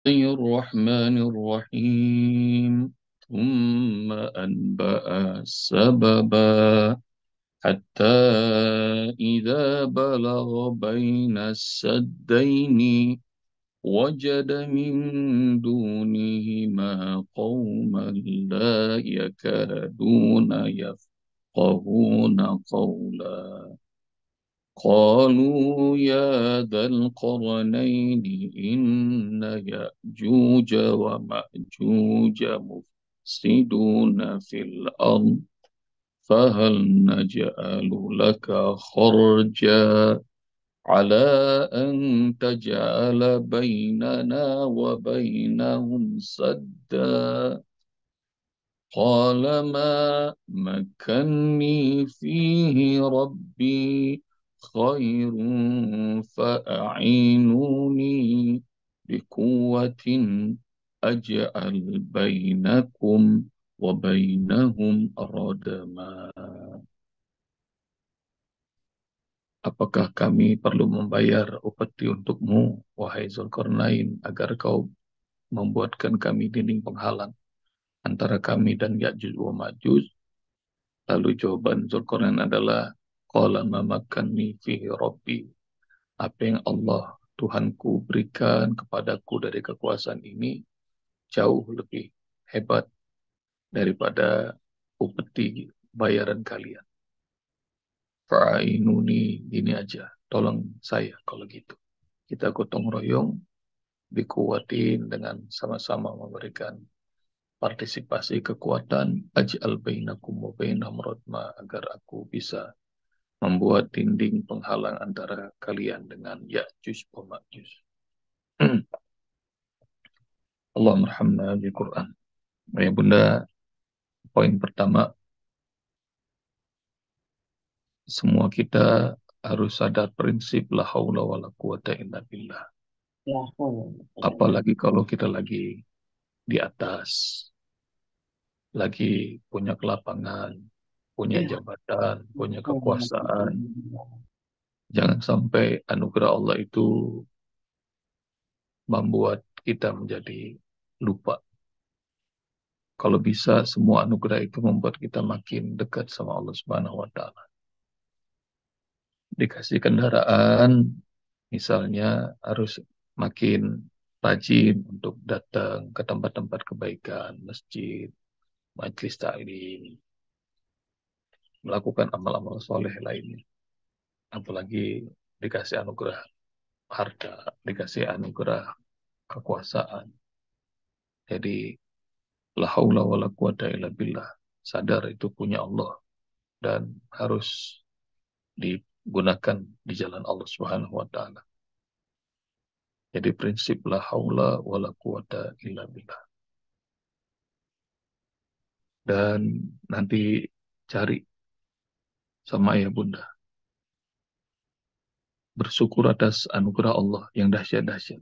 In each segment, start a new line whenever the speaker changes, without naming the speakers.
الرحمن الرحيم ثم أنبأ سببا حتى إذا بلغ بين السدين وجد من دونهما قوما لا يكادون يفقهون قولا قالوا يا ذا القرنين إن يأجوج ومأجوج مفسدون في الأرض فهل نجعل لك خرجا على أن تجعل بيننا وبينهم سدا قال ما مكني فيه ربي خير فأعينوني بقوة أجعل بينكم وبينهم ردما. Apakah kami perlu membayar upeti untukmu, wahai Zulkarnain, agar kau membuatkan kami dinding penghalang antara kami dan Ya'juj wa Ma'juj? Lalu jawaban Zulkarnain adalah, qala ma makanni fihi rabbi. Apa yang Allah Tuhanku berikan kepadaku dari kekuasaan ini jauh lebih hebat daripada upeti bayaran kalian. Fa'ainuni, ini aja, tolong saya kalau gitu. Kita gotong royong, dikuatin dengan sama-sama memberikan partisipasi kekuatan, aj'al bainakum wa bainahum radma, agar aku bisa membuat dinding penghalang antara kalian dengan Ya'juj wa Ma'juj. Allah merhamna di Quran. Ya Bunda, poin pertama, semua kita harus sadar prinsip la haula wa la quwata illa billah. Apalagi kalau kita lagi di atas, lagi punya kelapangan, punya jabatan, punya kekuasaan. Jangan sampai anugerah Allah itu membuat kita menjadi lupa. Kalau bisa semua anugerah itu membuat kita makin dekat sama Allah Subhanahu wa taala. Dikasih kendaraan, misalnya harus makin rajin untuk datang ke tempat-tempat kebaikan, masjid, majelis taklim, melakukan amal-amal soleh lainnya. Apalagi dikasih anugerah harta, dikasih anugerah kekuasaan. Jadi la haula wala quwata illa billah. Sadar itu punya Allah dan harus digunakan di jalan Allah Subhanahu wa taala. Jadi prinsip la haula wala quwata illa billah. Dan nanti cari sama ayah bunda. Bersyukur atas anugerah Allah yang dahsyat-dahsyat.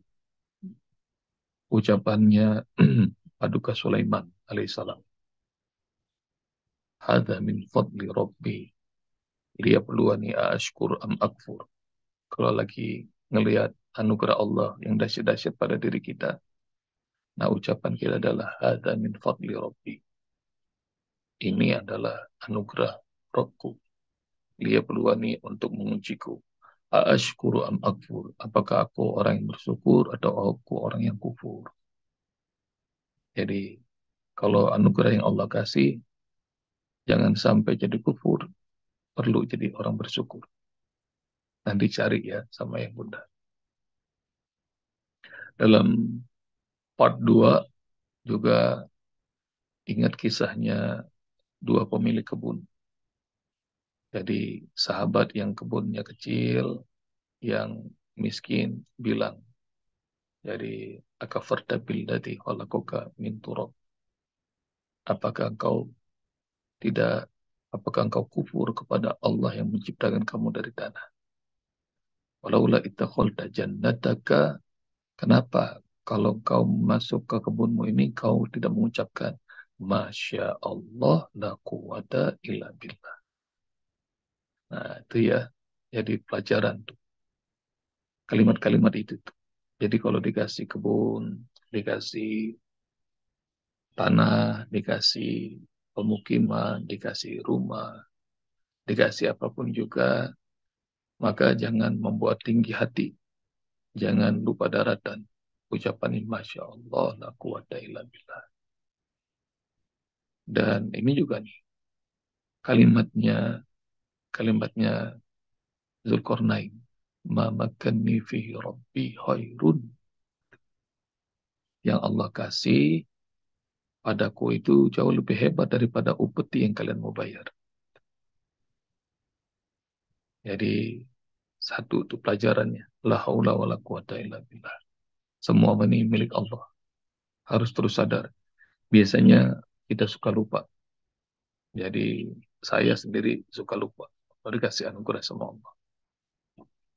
Ucapannya Paduka Sulaiman alaihissalam. Hadza min fadli rabbi liyabluwani aashkur am akfur. Kalau lagi ngelihat anugerah Allah yang dahsyat-dahsyat pada diri kita, nah ucapan kita adalah hadza min fadli rabbi. Ini adalah anugerah Rabbku. Liyabluwani, untuk mengujiku. Aashkuru am akfur. Apakah aku orang yang bersyukur atau aku orang yang kufur? Jadi kalau anugerah yang Allah kasih, jangan sampai jadi kufur. Perlu jadi orang bersyukur. Nanti cari ya sama yang bunda. Dalam part 2 juga ingat kisahnya dua pemilik kebun. Jadi sahabat yang kebunnya kecil, yang miskin bilang, jadi akafarta billati khalaqaka min turab. Apakah engkau tidak apakah engkau kufur kepada Allah yang menciptakan kamu dari tanah? Walaula ittakhadta jannataka, kenapa kalau kau masuk ke kebunmu ini kau tidak mengucapkan Masya Allah la quwata illa billah. Nah itu ya, jadi pelajaran tuh. Kalimat-kalimat itu tuh. Jadi kalau dikasih kebun, dikasih tanah, dikasih pemukiman, dikasih rumah, dikasih apapun juga, maka jangan membuat tinggi hati, jangan lupa daratan. Ucapan ini, Masya Allah, la quwata illa billah. Dan ini juga nih, kalimatnya, kalimatnya Zulkarnain. Ma makanni fihi rabbi khairun. Yang Allah kasih padaku itu jauh lebih hebat daripada upeti yang kalian mau bayar. Jadi satu itu pelajarannya. La haula wa la quwata illa billah. Semua ini milik Allah. Harus terus sadar. Biasanya kita suka lupa. Jadi saya sendiri suka lupa. Kalau dikasih anugerah sama Allah.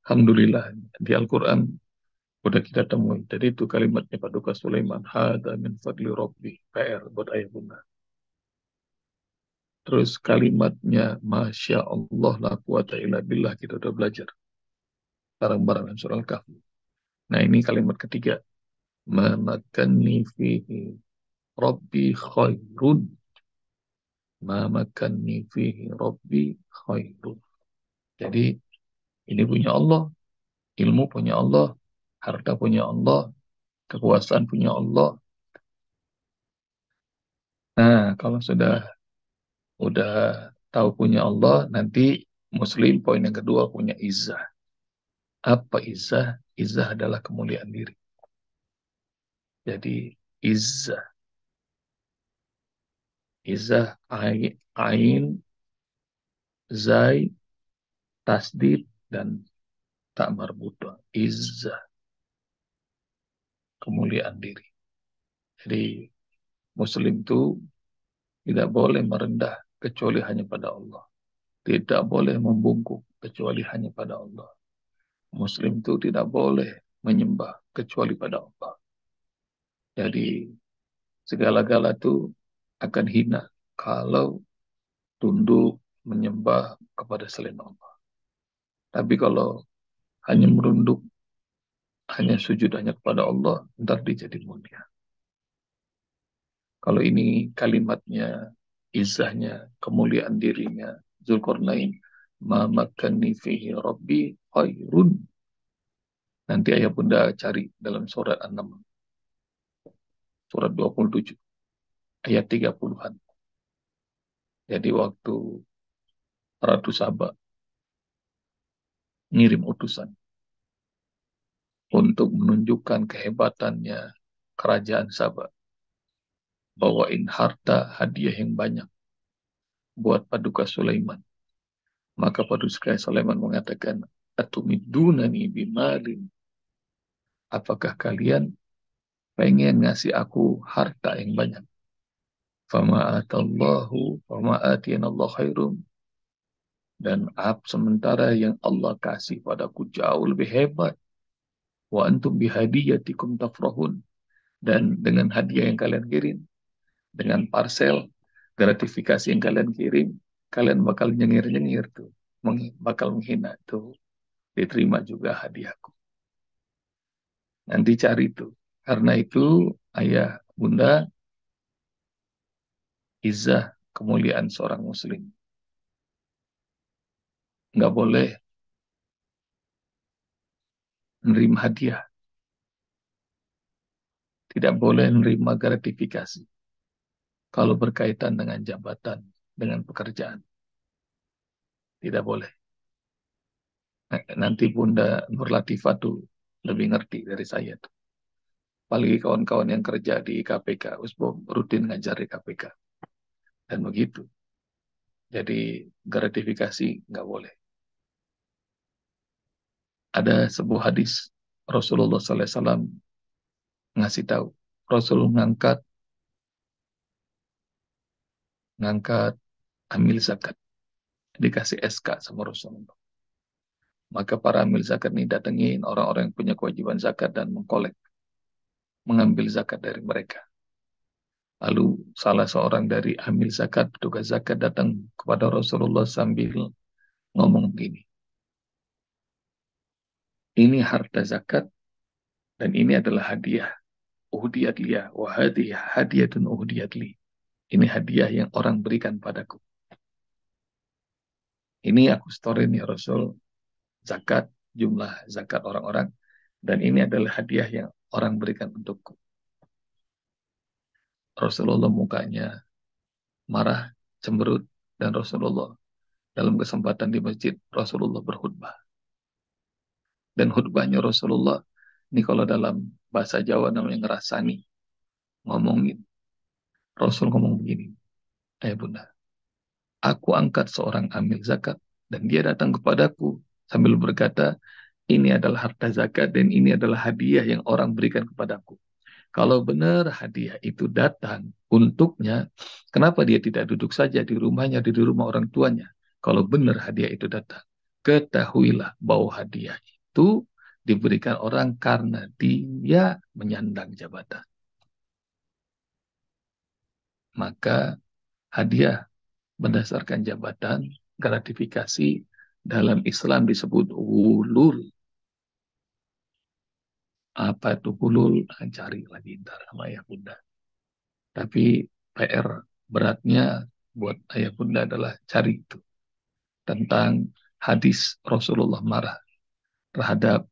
Alhamdulillah di Al-Quran udah kita temui. Jadi itu kalimatnya Paduka Sulaiman. Hada min fadli Rabbi. PR buat ayah bunda. Terus kalimatnya Masya Allah la quwata illa billah kita udah belajar. Barang-barang surah Al-Kahfi. Nah ini kalimat ketiga. Mamakanni fihi Rabbi khairun. Mamakanni fihi Rabbi khairun. Jadi ini punya Allah. Ilmu punya Allah. Harta punya Allah. Kekuasaan punya Allah. Nah kalau udah tahu punya Allah, nanti Muslim poin yang kedua punya izzah. Apa izzah? Izzah adalah kemuliaan diri. Jadi izzah, izzah ain, zai, tasdid dan tak marbutah. Izzah, kemuliaan diri. Jadi Muslim itu tidak boleh merendah kecuali hanya pada Allah. Tidak boleh membungkuk kecuali hanya pada Allah. Muslim itu tidak boleh menyembah kecuali pada Allah. Jadi segala-gala itu akan hina kalau tunduk menyembah kepada selain Allah. Tapi kalau hanya merunduk, hanya sujud hanya kepada Allah, ntar dia jadi mulia. Kalau ini kalimatnya, izahnya, kemuliaan dirinya, Zulkarnain, ma makanni fihi rabbi khairun. Nanti ayah bunda cari dalam surat An-Naml, surat 27, ayat 30-an. Jadi waktu Ratu Saba ngirim utusan untuk menunjukkan kehebatannya kerajaan Saba, bawain harta hadiah yang banyak buat Paduka Sulaiman. Maka Paduka Sulaiman mengatakan, atumidunani bimalin. Apakah kalian pengen ngasih aku harta yang banyak? Fama atallahu, fama atiyanallahu khairum. Dan sementara yang Allah kasih padaku jauh lebih hebat. Wa antum bihadiyatikum tafrahun. Dan dengan hadiah yang kalian kirim, dengan parcel gratifikasi yang kalian kirim, kalian bakal nyengir-nyengir tuh, bakal menghina tuh, diterima juga hadiahku. Nanti cari tuh. Karena itu ayah bunda, izzah kemuliaan seorang muslim. Nggak boleh menerima hadiah. Tidak boleh menerima gratifikasi. Kalau berkaitan dengan jabatan, dengan pekerjaan. Tidak boleh. Nanti Bunda Nur Latifah tuh lebih ngerti dari saya tuh. Apalagi kawan-kawan yang kerja di KPK, Usbom rutin ngajar di KPK. Dan begitu. Jadi gratifikasi nggak boleh. Ada sebuah hadis Rasulullah SAW ngasih tahu. Rasul ngangkat amil zakat. Dikasih SK sama Rasulullah. Maka para amil zakat ini datengin orang-orang yang punya kewajiban zakat dan mengambil zakat dari mereka. Lalu salah seorang dari amil zakat, petugas zakat datang kepada Rasulullah sambil ngomong gini. Ini harta zakat dan ini adalah hadiah uhdiyat liya wa hadhihi hadiyatun uhdiyat li. Ini hadiah yang orang berikan padaku. Ini aku setorin ya Rasul, zakat, jumlah zakat orang-orang, dan ini adalah hadiah yang orang berikan untukku. Rasulullah mukanya marah, cemberut, dan Rasulullah dalam kesempatan di masjid, Rasulullah berkhutbah. Dan khutbahnya Rasulullah, ini kalau dalam bahasa Jawa namanya ngerasani, ngomongin. Rasul ngomong begini, bunda, aku angkat seorang amil zakat, dan dia datang kepadaku sambil berkata, ini adalah harta zakat dan ini adalah hadiah yang orang berikan kepadaku. Kalau benar hadiah itu datang untuknya, kenapa dia tidak duduk saja di rumahnya, di rumah orang tuanya? Kalau benar hadiah itu datang, ketahuilah bahwa hadiah itu diberikan orang karena dia menyandang jabatan. Maka hadiah berdasarkan jabatan, gratifikasi dalam Islam disebut wulul. Apa itu hulul? Cari lagi ntar sama ayah bunda. Tapi PR beratnya buat ayah bunda adalah cari itu. Tentang hadis Rasulullah marah terhadap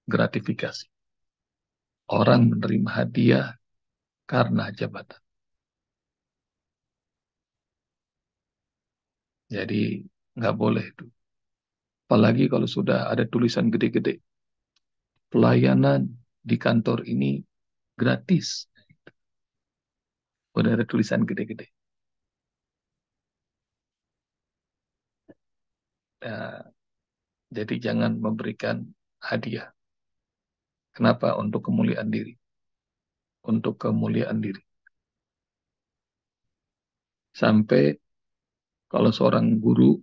gratifikasi. Orang menerima hadiah karena jabatan. Jadi nggak boleh itu. Apalagi kalau sudah ada tulisan gede-gede. Pelayanan di kantor ini gratis. Udah ada tulisan gede-gede. Nah, jadi jangan memberikan hadiah. Kenapa? Untuk kemuliaan diri. Untuk kemuliaan diri. Sampai kalau seorang guru,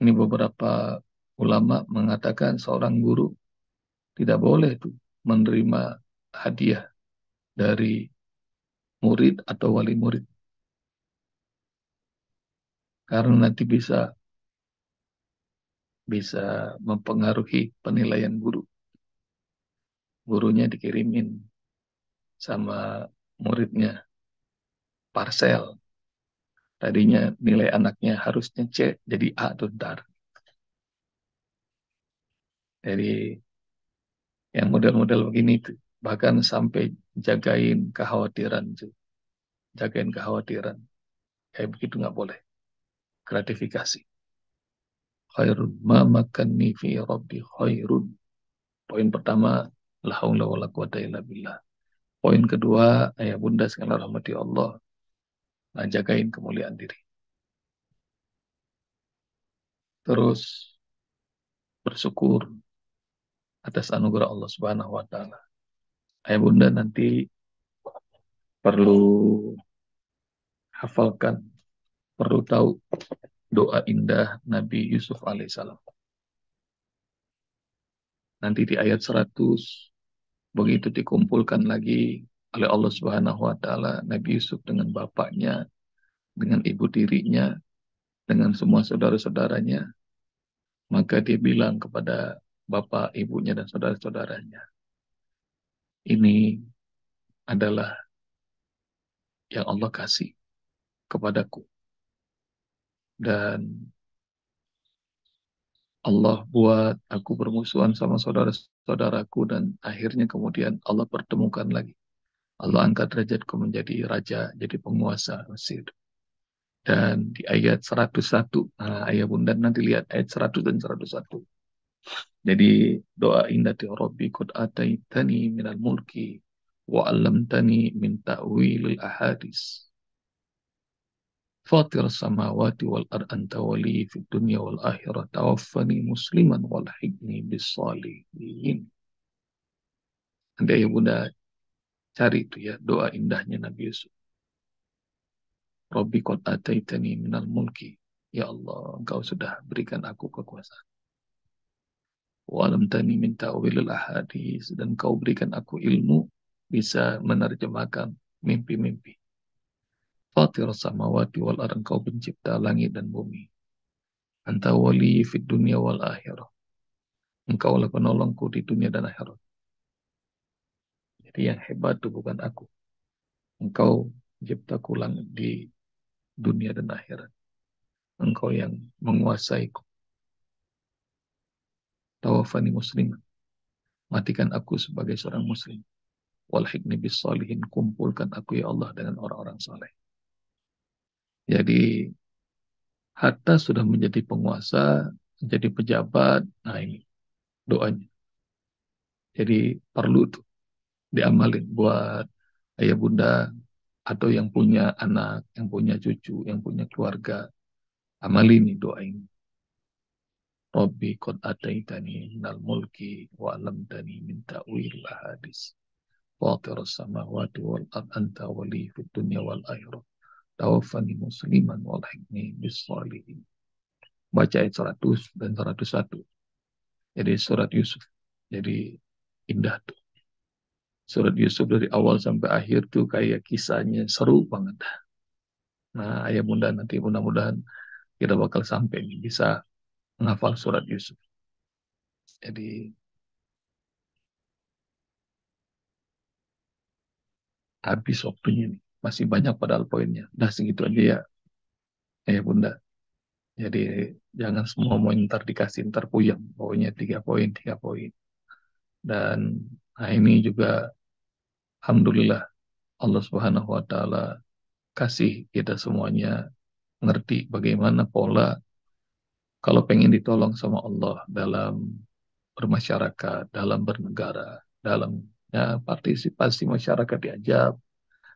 ini beberapa ulama mengatakan seorang guru tidak boleh tuh menerima hadiah dari murid atau wali murid. Karena nanti bisa mempengaruhi penilaian guru. Gurunya dikirimin sama muridnya parcel. Tadinya nilai anaknya harusnya C, jadi A tuh ntar. Jadi yang model-model begini tuh, bahkan sampai jagain kekhawatiran tuh. Jagain kekhawatiran. Kayak begitu nggak boleh. Gratifikasi. Khairun ma makanni fi rabbi khairun. Poin pertama, la haula wala quwata illa billah. Poin kedua, ayah bunda sekalian rahmati Allah, nah, jagain kemuliaan diri. Terus bersyukur atas anugerah Allah Subhanahu wa taala. Ayah bunda nanti perlu hafalkan, perlu tahu doa indah Nabi Yusuf alaihissalam. Nanti di ayat 100 begitu dikumpulkan lagi oleh Allah Subhanahu wa taala Nabi Yusuf dengan bapaknya, dengan ibu tirinya, dengan semua saudara-saudaranya, maka dia bilang kepada bapak, ibunya, dan saudara-saudaranya, ini adalah yang Allah kasih kepadaku. Dan Allah buat aku bermusuhan sama saudara-saudaraku dan akhirnya kemudian Allah pertemukan lagi. Allah angkat derajatku menjadi raja, jadi penguasa Mesir. Dan di ayat 101, nah, ayah bunda nanti lihat ayat 100 dan 101. Jadi doa indah ti Rabbi qad ataitani minal mulki wa 'allamtani min ta'wilil ahadis. Fatir samawati wal ard anta wali fid dunya wal akhirah tawaffani musliman wal hikni bis salihin. Nanti ayah bunda cari itu ya doa indahnya Nabi Yusuf. Rabbi qad ataitani minal mulki. Ya Allah, Engkau sudah berikan aku kekuasaan. Walam tani min ta'wilil ahadis, dan Kau berikan aku ilmu bisa menerjemahkan mimpi-mimpi. Fatir samawati wal ard, Engkau pencipta langit dan bumi. Anta wali fid dunya wal akhirah. Engkaulah penolongku di dunia dan akhirat. Jadi yang hebat itu bukan aku. Engkau ciptaku langit di dunia dan akhirat. Engkau yang menguasaiku. Tawafani muslim. Matikan aku sebagai seorang muslim. Walhiqni bis salihin. Kumpulkan aku ya Allah dengan orang-orang saleh. Jadi Hatta sudah menjadi penguasa, menjadi pejabat. Nah ini doanya. Jadi perlu tuh diamalin buat ayah bunda atau yang punya anak, yang punya cucu, yang punya keluarga. Amalin nih doa ini. Rabbi qad ataitani minal mulki wa alamtani min ta'wil ahadis. Fatir as-samawati wal ard anta wali fid dunya wal akhirah. Tawaffani musliman wal hikmi bis salihin. Baca ayat 100 dan 101. Jadi surat Yusuf. Jadi indah tuh. Surat Yusuf dari awal sampai akhir tuh kayak kisahnya seru banget. Nah, ayah bunda nanti mudah-mudahan kita bakal sampai nih, bisa menghafal surat Yusuf. Jadi habis waktunya nih. Masih banyak padahal poinnya. Nah segitu aja ya ayah bunda. Jadi jangan semua mau ntar dikasih ntar puyeng. Pokoknya 3 poin, 3 poin. Dan nah ini juga Alhamdulillah Allah Subhanahu wa Ta'ala kasih kita semuanya ngerti bagaimana pola kalau pengen ditolong sama Allah dalam bermasyarakat, dalam bernegara, dalam ya, partisipasi masyarakat diajak,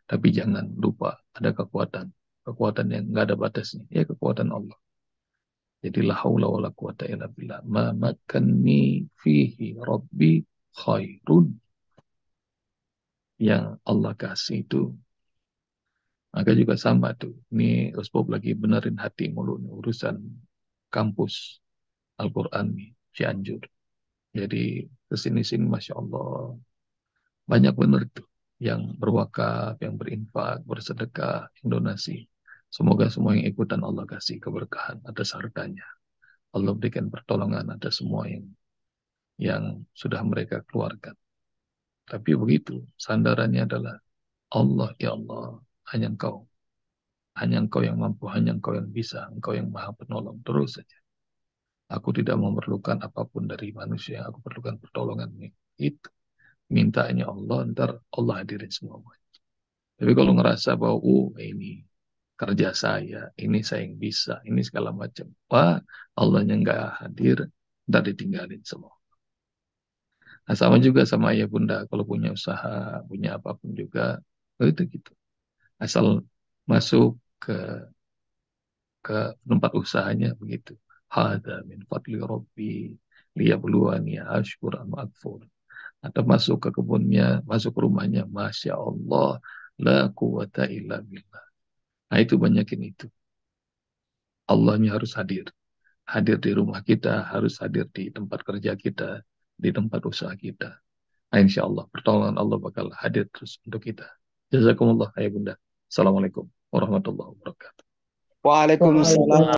tapi jangan lupa ada kekuatan, kekuatan yang nggak ada batasnya, ya kekuatan Allah. Jadi la haula wala quwata illa billah. Ma makanni fihi rabbi khairun. Yang Allah kasih itu maka juga sama tuh. Ini Usbub lagi benerin hati mulu nih, urusan kampus Al-Quran nih, Cianjur. Jadi kesini-sini Masya Allah banyak bener tuh yang berwakaf, yang berinfak, bersedekah, yang donasi. Semoga semua yang ikutan Allah kasih keberkahan atas hartanya. Allah berikan pertolongan atas semua yang sudah mereka keluarkan. Tapi begitu, sandarannya adalah Allah, ya Allah, hanya Engkau. Hanya Engkau yang mampu, hanya Engkau yang bisa, Engkau yang maha penolong. Terus saja. Aku tidak memerlukan apapun dari manusia, aku perlukan pertolongan. Itu. Mintanya Allah, ntar Allah hadirin semua. Tapi kalau ngerasa bahwa, ini kerja saya, ini saya yang bisa, ini segala macam. Wah, Allahnya nggak hadir, ntar ditinggalin semua. Nah, sama juga sama ayah bunda, kalau punya usaha, punya apapun juga, itu gitu. Asal masuk ke tempat usahanya begitu. Hada min fadli rabbi liyabluwani ashkur am akfur. Atau masuk ke kebunnya, masuk ke rumahnya, Masya Allah, la quwata illa billah. Nah itu banyakin itu. Allahnya harus hadir. Hadir di rumah kita, harus hadir di tempat kerja kita, di tempat usaha kita. Nah, insya Allah, pertolongan Allah bakal hadir terus untuk kita. Jazakumullah, ayah bunda. Assalamualaikum warahmatullahi wabarakatuh.
Waalaikumsalam.